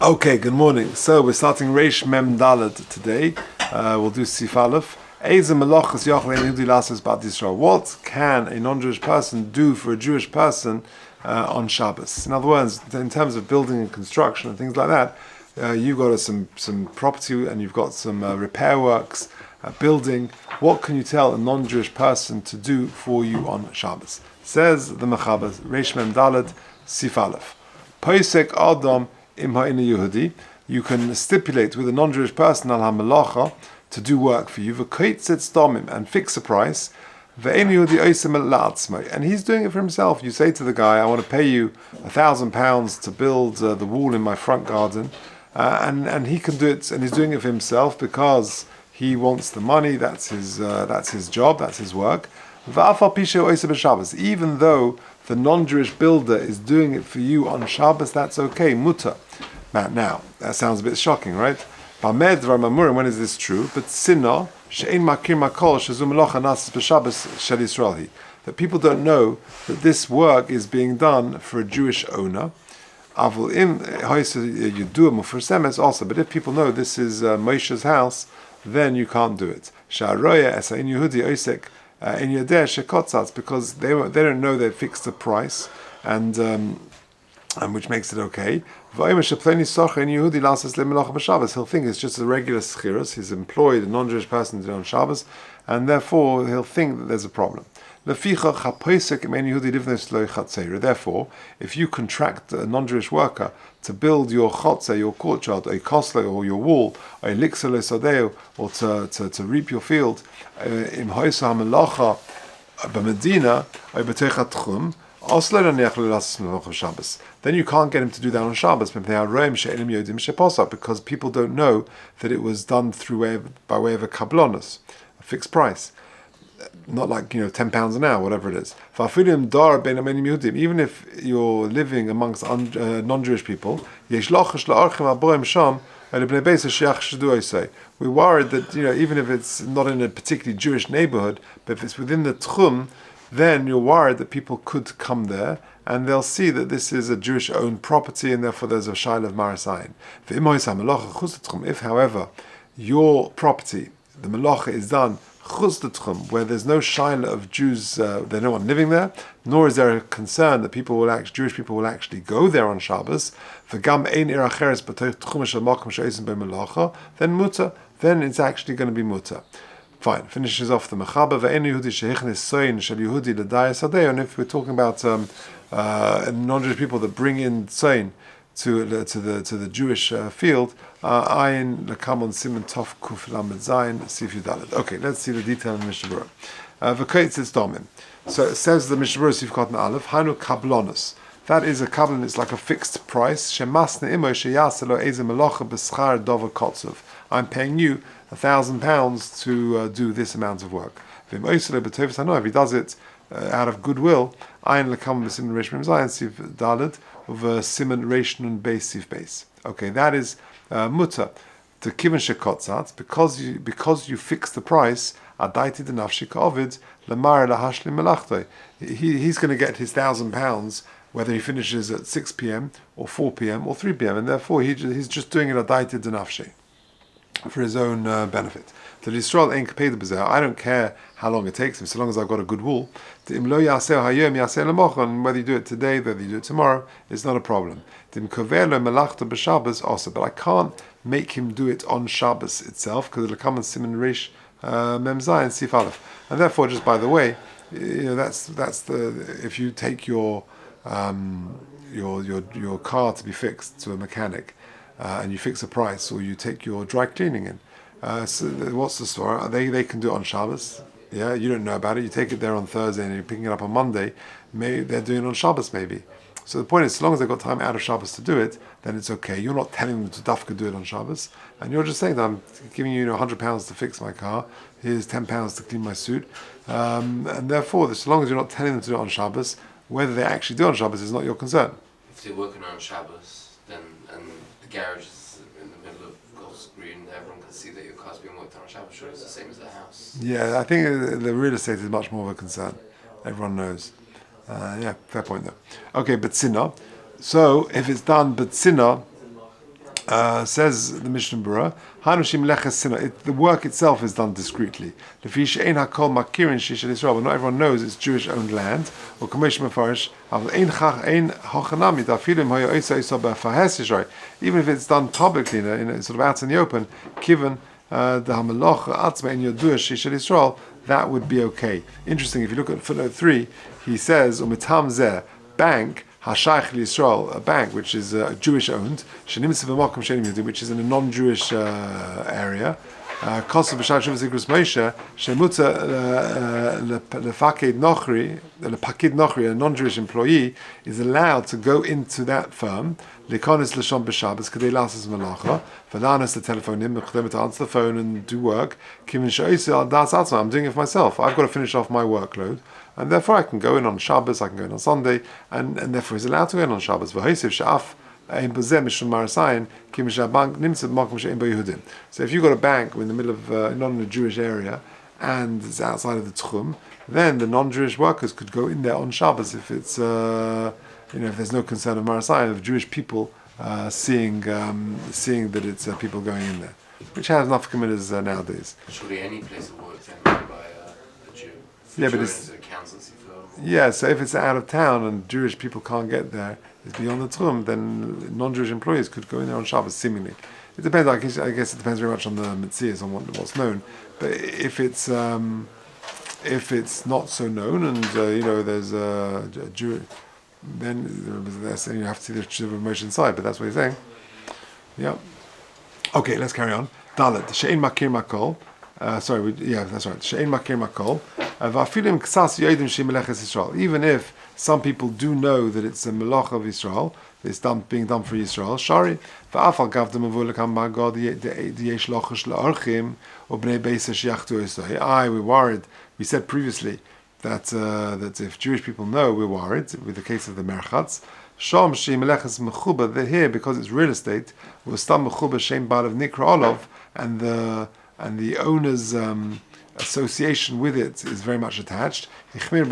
Okay, good morning. So we're starting Reish Mem Daled today. We'll do Sif Aleph. What can a non-Jewish person do for a Jewish person on Shabbos? In other words, in terms of building and construction and things like that, you've got some property and you've got some repair works, building. What can you tell a non-Jewish person to do for you on Shabbos? Says the Mechaber, Reish Mem Daled, Sif Aleph. Poisek Adam im ha'ina Yehudi. You can stipulate with a non-Jewish person al ha'melacha to do work for you, v'kaitzet stomim, and fix a price, ve'en Yehudi oisem la'atzmai, and he's doing it for himself. You say to the guy, I want to pay you £1,000 to build the wall in my front garden, and he can do it, and he's doing it for himself because he wants the money. That's his job, that's his work. Even though the non-Jewish builder is doing it for you on Shabbos, that's okay, mutter. Now, that sounds a bit shocking, right? When is this true? But that people don't know that this work is being done for a Jewish owner. Also, but if people know this is Moshe's house, then you can't do it. Because they don't know they've fixed the price, and which makes it okay. He'll think it's just a regular schiras. He's employed a non-Jewish person to do on Shabbos, and therefore he'll think that there's a problem. Therefore, if you contract a non-Jewish worker to build your chotze, your courtyard, a kosle, or your wall, a lixer sadeo, or to reap your field, im hoysa hamelacha b'medina, a b'teicha Techum, then you can't get him to do that on Shabbos because people don't know that it was done by way of a kablonus, a fixed price. Not like, £10 an hour, whatever it is. Even if you're living amongst non-Jewish people, we're worried that even if it's not in a particularly Jewish neighborhood, but if it's within the Techum, then you're worried that people could come there and they'll see that this is a Jewish-owned property and therefore there's a shaila of marasayin. If, however, your property, the melacha, is done where there's no shaila of Jews, there's no one living there, nor is there a concern that Jewish people will actually go there on Shabbos, then mutter, then it's actually going to be mutter. Fine, finishes off the Mechaber. And if we're talking about non-Jewish people that bring in tzayin to the Jewish field, ayin lekamon siman tov kuf lamed zayin sif yudalet. Okay, let's see the detail in the Mishnah Berurah. V'kaitzes domim. So it says the Mishnah Berurah Sif Kotan Aleph Hanu kablonus. That is a kablon. It's like a fixed price. Shemasne imo sheyaselo eze melocha b'schar dover kotzuv. I'm paying you £1,000 to do this amount of work. If he does it out of goodwill, ayin lekam b'siman reish mem zayin sif daled over siman reish nun beis sif beis. Okay, that is mutter. To kiven shekotzat, because you fix the price. Adaiti denafshi ka'ovid lemar lahashlim melachtoi. He's going to get his £1,000 whether he finishes at 6 p.m. or 4 p.m. or 3 p.m. and therefore he's just doing it adaiti denafshi, for his own benefit. I don't care how long it takes him, so long as I've got a good wool. And whether you do it today, whether you do it tomorrow, it's not a problem. But I can't make him do it on Shabbos itself, because it'll come in Siman Reish Mem Zayin Sif Aleph. And therefore, just by the way, that's the, if you take your car to be fixed to a mechanic, and you fix a price, or you take your dry cleaning in. So what's the story? They can do it on Shabbos. Yeah, you don't know about it. You take it there on Thursday and you're picking it up on Monday. Maybe they're doing it on Shabbos, maybe. So the point is, as long as they've got time out of Shabbos to do it, then it's okay. You're not telling them to dafka do it on Shabbos, and you're just saying that I'm giving you £100 to fix my car. Here's £10 to clean my suit, and therefore, as long as you're not telling them to do it on Shabbos, whether they actually do it on Shabbos is not your concern. If they're working on Shabbos, then and the garage is in the middle of Golker, everyone can see that your car's being worked on Shabbos. Sure, it's the same as the house. Yeah, I think the real estate is much more of a concern. Everyone knows. Yeah, fair point though. Okay, Betzina. So if it's done Betzina, Says the Mishnah Berurah, the work itself is done discreetly. But not everyone knows it's Jewish-owned land. Even if it's done publicly, in sort of out in the open, given the Hamaloch in Yodua Shishal Yisrael, that would be okay. Interesting, if you look at footnote 3, he says, Umitam Zeh, bank, Hashayach Yisrael, a bank which is Jewish-owned, which is in a non-Jewish area. Kosu b'shar shuvas igrus Moshe, shemuta lefakid nochri, a non-Jewish employee, is allowed to go into that firm, likonis l'shon b'Shabbos, kadei lasas malacha, v'lanas to telephone him, to answer the phone and do work. Kivin she'oiseh al das atzma, I'm doing it for myself. I've got to finish off my workload. And therefore I can go in on Shabbos, I can go in on Sunday, and therefore he's allowed to go in on Shabbos. So if you've got a bank in the middle of, not in a Jewish area, and it's outside of the Techum, then the non-Jewish workers could go in there on Shabbos if it's, if there's no concern of Marasayim, of Jewish people seeing that it's people going in there, which has enough committees nowadays. Surely any place of work then by a Jew. Yeah, but it's accountancy firm. Yeah, so if it's out of town and Jewish people can't get there, it's beyond the Techum, then non-Jewish employees could go in there on Shabbos, seemingly. It depends, I guess it depends very much on the Metzias, on what's known. But if it's not so known and, there's a Jew, then they're saying you have to see the Shiva motion side, but that's what he's saying. Yeah. Okay, let's carry on. Dalet, She'ein Makir Makol. That's right. She'ein Makir Makol. V'afilim ksas yodim she meleches Yisrael. Even if some people do know that it's a melech of Yisrael, it's being done for Yisrael. Shari. V'afal gavdem avulekam ba'god yesh lochush le'orchim u'bnei beis sheyachtu osoi. We're worried. We said previously that if Jewish people know, we're worried with the case of the merchatz. Shom she meleches mechuba. They're here because it's real estate. We'll stam mechuba shem bal of nikra olav, and the owner's association with it is very much attached. So we're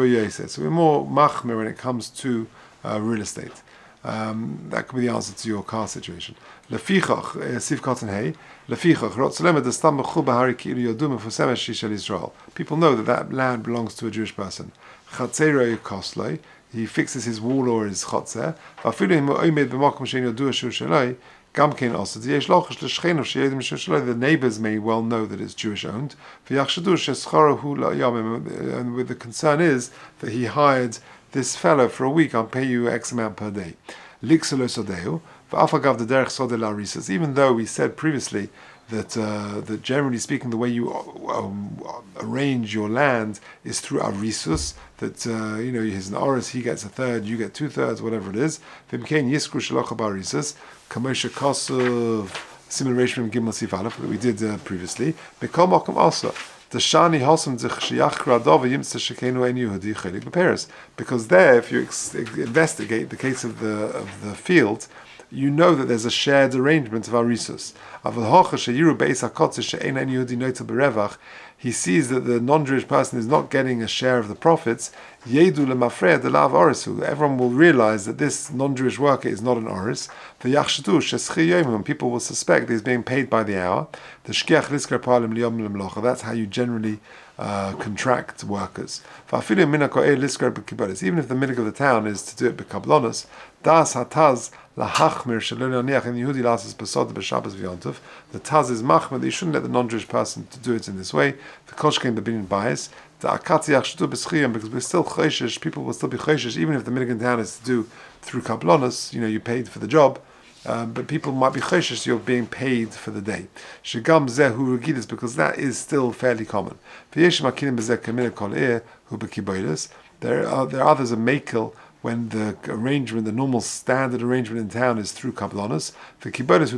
more machmir when it comes to real estate. That could be the answer to your car situation. Lefichach, Sif Cotton Hay, Lefichach, Rotzolema, the Stam Mechuba Hariki Yodum for Semesh Shishel Israel. People know that land belongs to a Jewish person. Chatzero Kosloi, he fixes his wall or his chotzer. Vafilim Oimed B'Makom Shein Yodua Shushaloi. The neighbors may well know that it's Jewish owned. And with the concern is that he hired this fellow for a week, I'll pay you X amount per day. Even though we said previously that generally speaking, the way you arrange your land is through arisus. That he's an oris, he gets a third, you get 2/3, whatever it is. Kamosha Kosuv Simon Reshim Gimel Sif Aleph that we did previously. Bekom Mokum also the Shani Hosam Zichshiach Radova Yimsa Shekenu En Yehudi Chelik Beperes. Because there, if you investigate the case of the field, you know that there's a shared arrangement of arisus. He sees that the non-Jewish person is not getting a share of the profits. Everyone will realize that this non-Jewish worker is not an oris. People will suspect that he's being paid by the hour. That's how you generally contract workers. Even if the minig of the town is to do it b'kablonos, das hataz lahachmir sheloniach in Yehudi lasses besod b'Shabbos v'yontiv. The taz is machmir that you shouldn't let the non-Jewish person to do it in this way. The koshkein b'binin bias. The akatziach should do b'schiyim because we're still choishish. People will still be choishish even if the minig in town is to do through kablonos. You paid for the job. But people might be choishish, you're being paid for the day. Shegam zehu regidus, because that is still fairly common. There are others a makel when the arrangement, the normal standard arrangement in town is through kablonos. For kibolis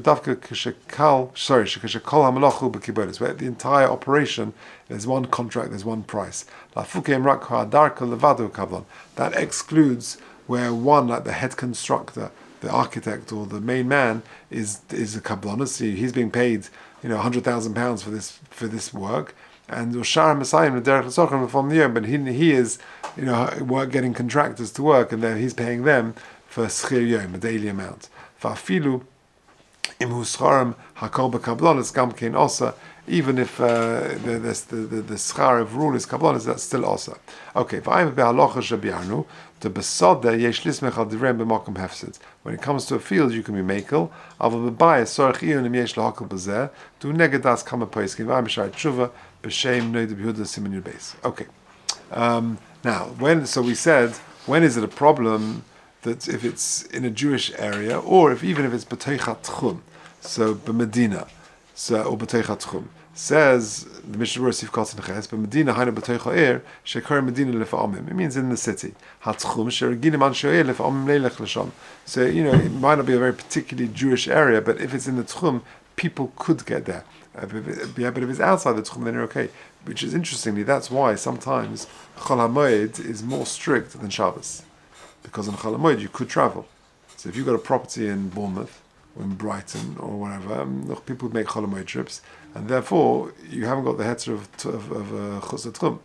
where the entire operation, there's one contract, there's one price. That excludes where one, like the head constructor, the architect or the main man is a kablonis. He's being paid, £100,000 for this work, and Ushar Messiah the Derek from the year, but he is getting contractors to work, and then he's paying them for schir yom, a daily amount. Fafilu Im huscharim hakol bekablonis gam kein osa. Even if the schar of rule is kablonis, that's still osa. Okay, v'ayim be'halacha shebiarnu to besada yesh lismech al divrei b'makom hefsid. When it comes to a field, you can be makel. Aval b'bayis sorach iyun im yesh lahakol b'zeh. Do negadas kama poiskin v'ayim b'shar tshuva b'shem noid b'huda siman your base. Okay. Now, we said, when is it a problem that if it's in a Jewish area, or even if it's b'teichat Techum, so b'Medina, or b'teichat Techum, says the Mishnah Berurah Sif Katan Ches, b'Medina hainu b'teicha er shekar Medina lefa'amim. It means in the city. Hatchum shereginim an sho'er lefa'amim leilech l'sham. So it might not be a very particularly Jewish area, but if it's in the Techum, people could get there. But if it's outside the Techum, then you're okay. Which is interestingly, that's why sometimes Chol HaMoed is more strict than Shabbos, because on Chol HaMoed you could travel. So if you've got a property in Bournemouth or in Brighton or whatever, people would make Chol HaMoed trips, and therefore you haven't got the heter of Chus Techum,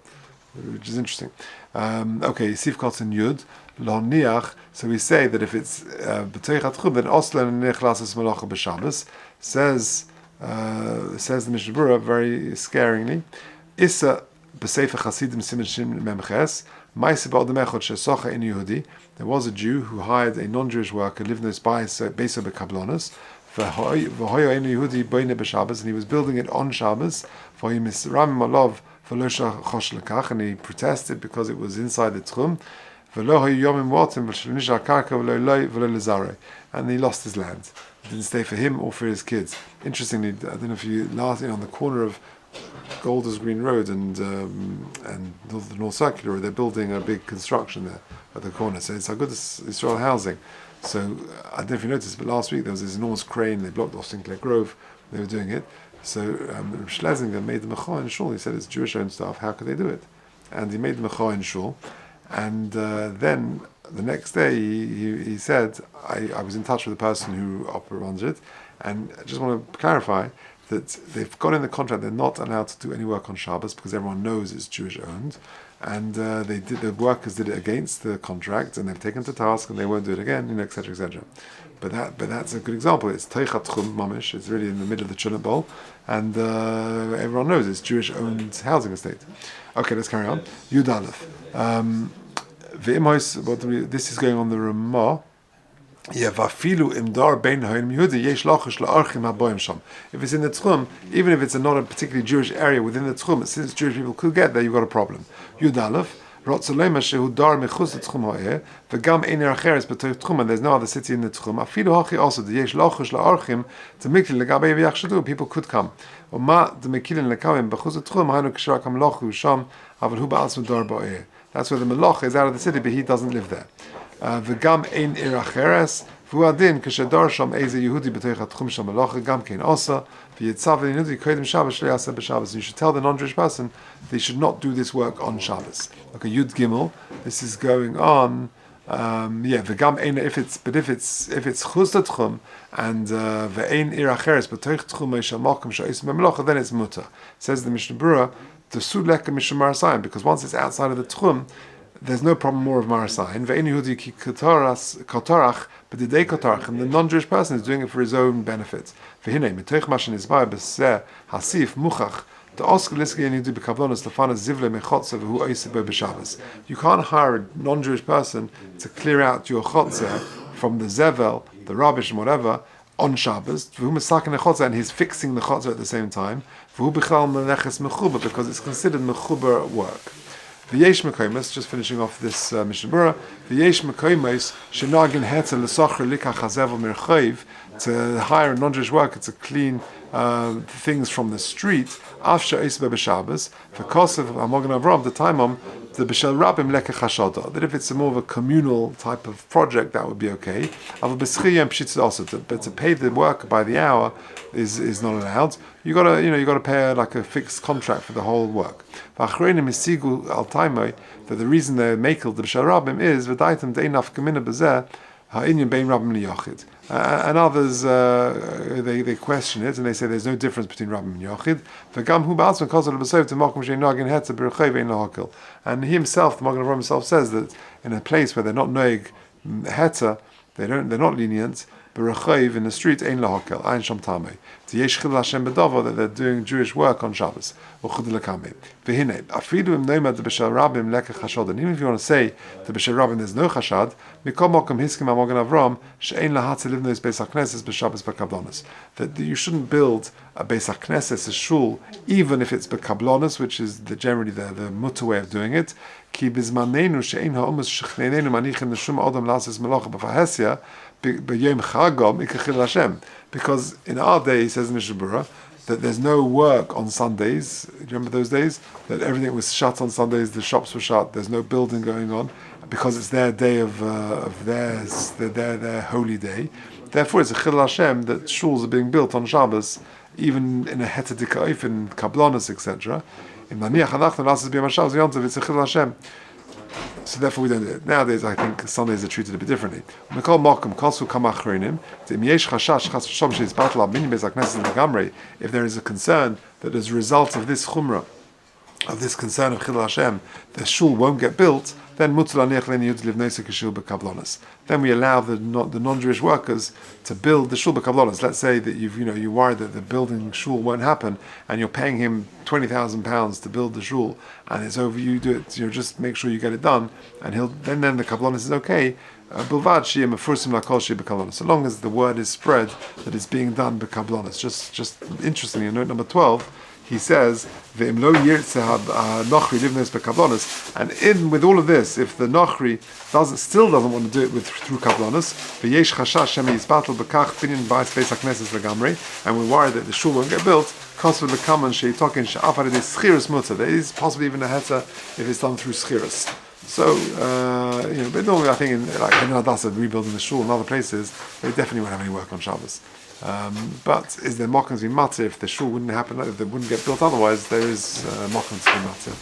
which is interesting. Okay, Sif Kotzen Yud Lo Niach. So we say that if it's B'teichat Techum, then Oslo Nechlas Malacha b'Shabbos. Says the Mishnah Berurah very scaringly. Issa b'sefer Chasidim Siman Shin Memches. Ma'aseh ba'odem echad shesocha in Yehudi. There was a Jew who hired a non-Jewish worker, lived in his beisa b'kablonos. V'hoyo in Yehudi boine b'Shabbos, and he was building it on Shabbos. V'hoyo misram malov v'lo chosh lekach, and he protested because it was inside the Techum. V'lo hoyo yomim watim v'shlinish karka v'lo lezare, and he lost his land. It didn't stay for him or for his kids. Interestingly, I don't know if you on the corner of Golders Green Road and the North Circular, they're building a big construction there at the corner. So it's Agudas Israel housing. So I don't know if you noticed, but last week there was this enormous crane. They blocked off Sinclair Grove. They were doing it. So Schlesinger made the Mecha in Shul. He said it's Jewish-owned stuff. How could they do it? And he made the Mecha in Shul. And then the next day he said, I was in touch with the person who runs it, and I just want to clarify that they've got in the contract they're not allowed to do any work on Shabbos because everyone knows it's Jewish owned, and the workers did it against the contract, and they've taken to task and they won't do it again, etc., etc. But that's a good example. It's Teichat Techum Mamish. It's really in the middle of the Chulat Bowl, and everyone knows it's Jewish owned housing estate. Okay, let's carry on. Yud Aleph. This is going on the Ramah. If it's in the Techum, even if it's not a particularly Jewish area within the Techum, since Jewish people could get there, you've got a problem. Yud Aleph, and there's no other city in the Techum. People could come. That's where the Melach is out of the city, but he doesn't live there. V'gam ein ir acheres v'uadin k'shedar sham eze Yehudi b'teichat Techum sham Melach gam kein osa v'yitzav v'yinudi kodim Shabbos shlo yaseh b'Shabbos. You should tell the non-Jewish person they should not do this work on Shabbos. Okay, Yud Gimel. This is going on. V'gam ein if it's chuz Techum and v'ein ir acheres b'teichat Techum meishal makom sha'is b'Melach, then it's mutar. Says the Mishnah Berurah, the sudlek and mishum marasayin, because once it's outside of the Techum, there's no problem more of marasayin. Ve'en Yehudi ki kotarach, but the day kotarach, and the non-Jewish person is doing it for his own benefit. Ve'hinei mitoich mashin izbay b'seh hasif muchach the osker liski and Yehudi b'kavlonos tefana zivle mechotze v'hu oisib b'Shabbos. You can't hire a non-Jewish person to clear out your chotze from the zevel, the rubbish and whatever, on Shabbos, and he's fixing the chotzer at the same time, because it's considered mechuber work. V'yesh mekoimos, just finishing off this Mishnah Berurah, v'yesh mekoimos shenagin heter l'socher likach hazevel mirchayv, to hire a non-Jewish worker to clean things from the street, afsha isbe b'Shabbos, v'kosev Magen Avraham the taimam the b'shel rabim lekach hashada, that if it's a more of a communal type of project, that would be okay. But to pay the worker by the hour is not allowed. You gotta pay like a fixed contract for the whole work. That the reason they're makel the b'shel rabim is v'daitem de'inaf gemina b'zeh ha'inyan bein rabim liyachid. And others, they question it and they say there's no difference between Rabbi and Yochid. And he himself, the Magen Avraham himself, says that in a place where they're not noig heter, they're not lenient. B'rechayiv in the street, ein lahakel, ein sham tamei. Yesh chilul Hashem b'dava that they're doing Jewish work on Shabbos. Uchud lekame. V'hinei, afidu im neimad b'shel rabim lekach hashad. And even if you want to say that b'shel rabim there's no chashad, mikol mokum hiskim amogan Avram she'ein lahatzi livnos beis hakneses b'Shabbos b'kablonis. That you shouldn't build a beis hakneses, a shul, even if it's b'kablonis, which is generally the mutter way of doing it. Ki bizmanenu she'ein ha'umas shechneinenu manichin neshum adam lasis melacha b'fahesya b'yom chagom ikachil Hashem. Because in our day, he says in Mishnah Berurah, that there's no work on Sundays. Do you remember those days? That everything was shut on Sundays, the shops were shut, there's no building going on, because it's their day of theirs, their holy day. Therefore, it's a chilul Hashem that shuls are being built on Shabbos, even in a hetedika, in kablonis, etc. In Maniach Anachnu Lasses B'Yom HaShabbos Yontav, it's a chilul Hashem. So therefore we don't do it. Nowadays I think Sundays are treated a bit differently. If there is a concern that as a result of this chumrah, of this concern of Chilul Hashem, the shul won't get built, then then we allow the non-Jewish workers to build the shul b'kablonis. Let's say that you're worried that the building shul won't happen, and you're paying him £20,000 to build the shul, and it's over. You do it. Just make sure you get it done, and then the kablonis is okay. So long as the word is spread that it's being done b'kablonis. Just interestingly, in note number 12. He says, and with all of this, if the Nochri still doesn't want to do it through Kablonis, and we're worried that the shul won't get built, there is possibly even a heta if it's done through schiras. So, but normally I think in Hadassah, rebuilding the shul and other places, they definitely won't have any work on Shabbos. But is there mockings be matter if the shul wouldn't happen, if it wouldn't get built otherwise? There is mockings to be matter.